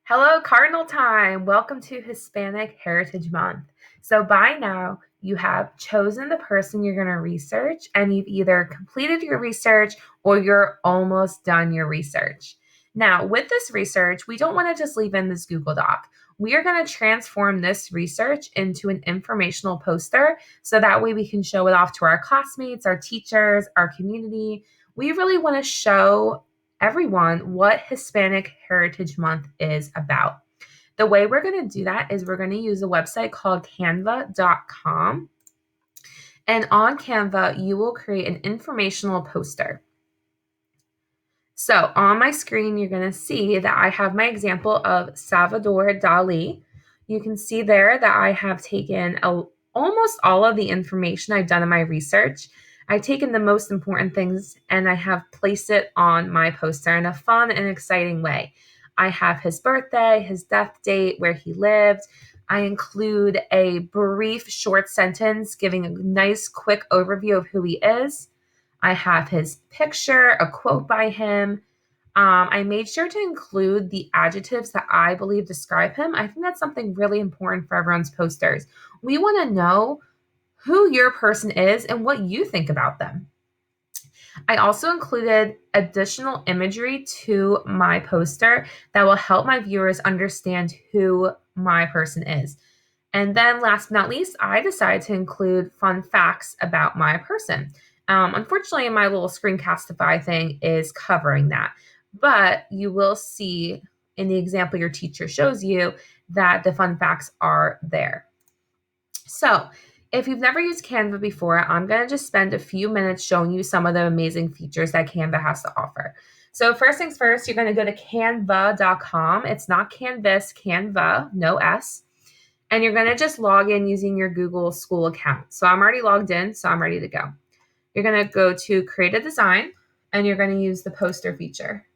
Hello, Cardinal Time. Welcome to Hispanic Heritage Month. So, by now, you have chosen the person you're going to research, and you've either completed your research or you're almost done your research. Now, with this research, we don't want to just leave in this Google Doc. We are going to transform this research into an informational poster so that way we can show it off to our classmates, our teachers, our community. We really want to show everyone what Hispanic Heritage Month is about. The way we're going to do that is we're going to use a website called canva.com. And on Canva, you will create an informational poster. So on my screen, you're going to see that I have my example of Salvador Dali. You can see there that I have taken almost all of the information I've done in my research. I've taken the most important things and I have placed it on my poster in a fun and exciting way. I have his birthday, his death date, where he lived. I include a brief short sentence giving a nice quick overview of who he is. I have his picture, a quote by him. I made sure to include the adjectives that I believe describe him. I think that's something really important for everyone's posters. We want to know who your person is and what you think about them. I also included additional imagery to my poster that will help my viewers understand who my person is. And then last but not least, I decided to include fun facts about my person. Unfortunately, my little screencastify thing is covering that. But you will see in the example your teacher shows you that the fun facts are there. So if you've never used Canva before, I'm going to just spend a few minutes showing you some of the amazing features that Canva has to offer. So first things first, you're going to go to canva.com. It's not Canvas, Canva, no S. And you're going to just log in using your Google School account. So I'm already logged in, so I'm ready to go. You're going to go to create a design, and you're going to use the poster feature.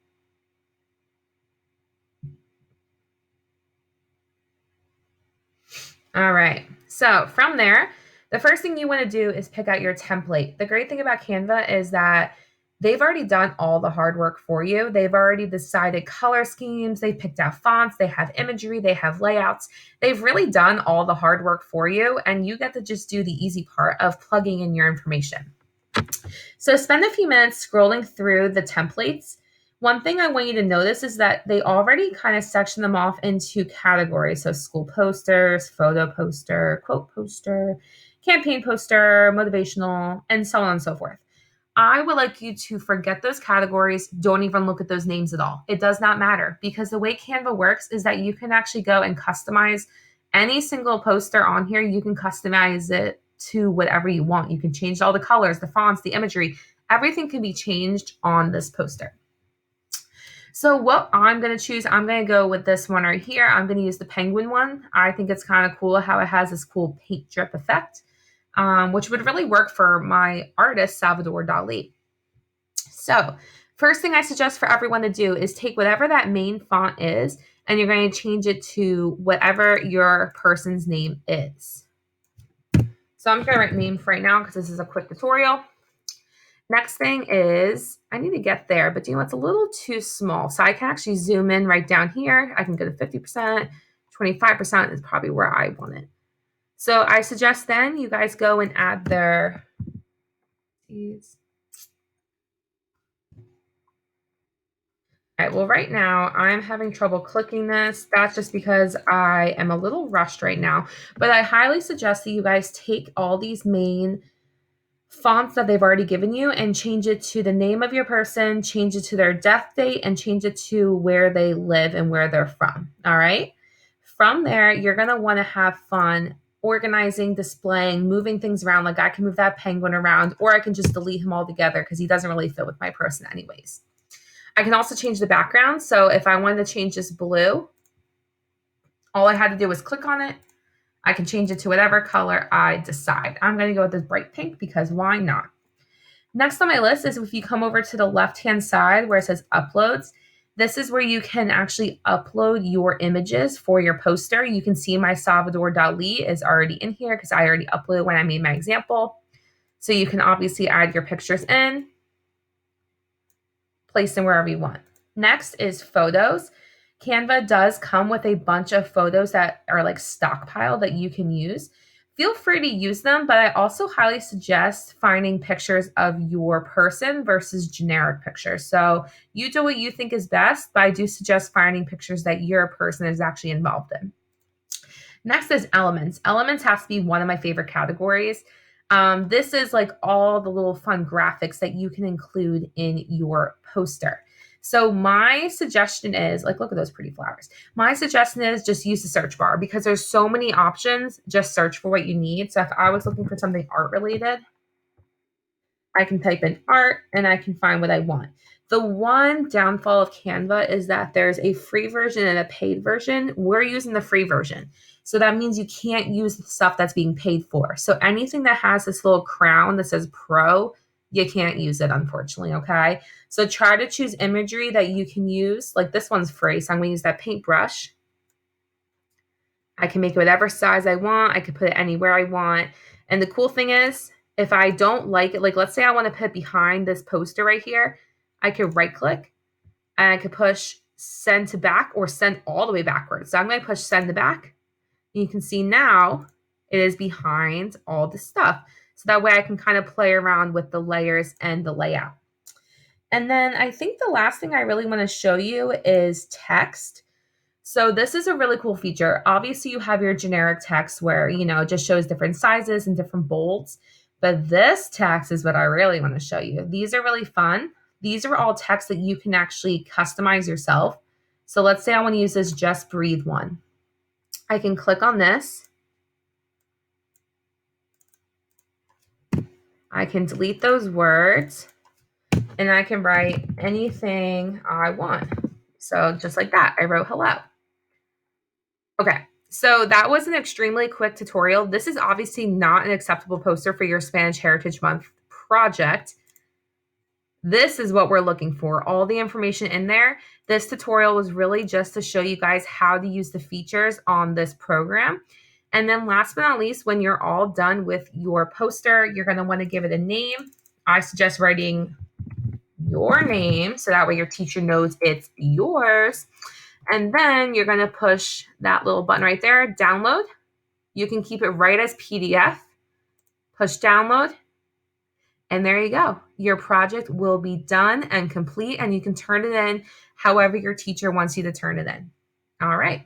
All right. So from there, the first thing you want to do is pick out your template. The great thing about Canva is that they've already done all the hard work for you. They've already decided color schemes. They've picked out fonts. They have imagery. They have layouts. They've really done all the hard work for you, and you get to just do the easy part of plugging in your information. So spend a few minutes scrolling through the templates. One thing I want you to notice is that they already kind of section them off into categories. So school posters, photo poster, quote poster, campaign poster, motivational, and so on and so forth. I would like you to forget those categories. Don't even look at those names at all. It does not matter, because the way Canva works is that you can actually go and customize any single poster on here. You can customize it to whatever you want. You can change all the colors, the fonts, the imagery. Everything can be changed on this poster. So what I'm going to choose, I'm going to go with this one right here. I'm going to use the penguin one. I think it's kind of cool how it has this cool paint drip effect, which would really work for my artist, Salvador Dali. So first thing I suggest for everyone to do is take whatever that main font is, and you're going to change it to whatever your person's name is. So I'm going to write name for right now because this is a quick tutorial. Next thing is, I need to get there, but you know, it's a little too small. So I can actually zoom in right down here. I can go to 50%, 25% is probably where I want it. So I suggest then you guys go and add their, all right, well, right now I'm having trouble clicking this. That's just because I am a little rushed right now, but I highly suggest that you guys take all these main fonts that they've already given you and change it to the name of your person, change it to their death date, and change it to where they live and where they're from. All right. From there, you're going to want to have fun organizing, displaying, moving things around. Like I can move that penguin around, or I can just delete him altogether because he doesn't really fit with my person anyways. I can also change the background. So if I wanted to change this blue, all I had to do was click on it. I can change it to whatever color I decide. I'm going to go with this bright pink because why not? Next on my list is if you come over to the left-hand side where it says uploads, this is where you can actually upload your images for your poster. You can see my Salvador Dali is already in here because I already uploaded when I made my example. So you can obviously add your pictures in, place them wherever you want. Next is photos. Canva does come with a bunch of photos that are like stockpile that you can use. Feel free to use them, but I also highly suggest finding pictures of your person versus generic pictures. So you do what you think is best, but I do suggest finding pictures that your person is actually involved in. Next is elements. Elements has to be one of my favorite categories. This is like all the little fun graphics that you can include in your poster. So my suggestion is like, look at those pretty flowers. My suggestion is just use the search bar because there's so many options. Just search for what you need. So if I was looking for something art related, I can type in art and I can find what I want. The one downfall of Canva is that there's a free version and a paid version. We're using the free version. So that means you can't use the stuff that's being paid for. So anything that has this little crown that says pro, you can't use it, unfortunately. Okay. So try to choose imagery that you can use. Like this one's free. So I'm going to use that paintbrush. I can make it whatever size I want. I can put it anywhere I want. And the cool thing is, if I don't like it, like let's say I want to put it behind this poster right here, I could right click and I could push send to back or send all the way backwards. So I'm going to push send to back. And you can see now it is behind all the stuff. So that way I can kind of play around with the layers and the layout. And then I think the last thing I really want to show you is text. So this is a really cool feature. Obviously, you have your generic text where, it just shows different sizes and different bolds. But this text is what I really want to show you. These are really fun. These are all text that you can actually customize yourself. So let's say I want to use this Just Breathe one. I can click on this. I can delete those words and I can write anything I want. So just like that, I wrote hello. Okay, so that was an extremely quick tutorial. This is obviously not an acceptable poster for your Spanish Heritage Month project. This is what we're looking for, all the information in there. This tutorial was really just to show you guys how to use the features on this program. And then last but not least, when you're all done with your poster, you're going to want to give it a name. I suggest writing your name so that way your teacher knows it's yours. And then you're going to push that little button right there, download. You can keep it right as PDF. Push download. And there you go. Your project will be done and complete, and you can turn it in however your teacher wants you to turn it in. All right.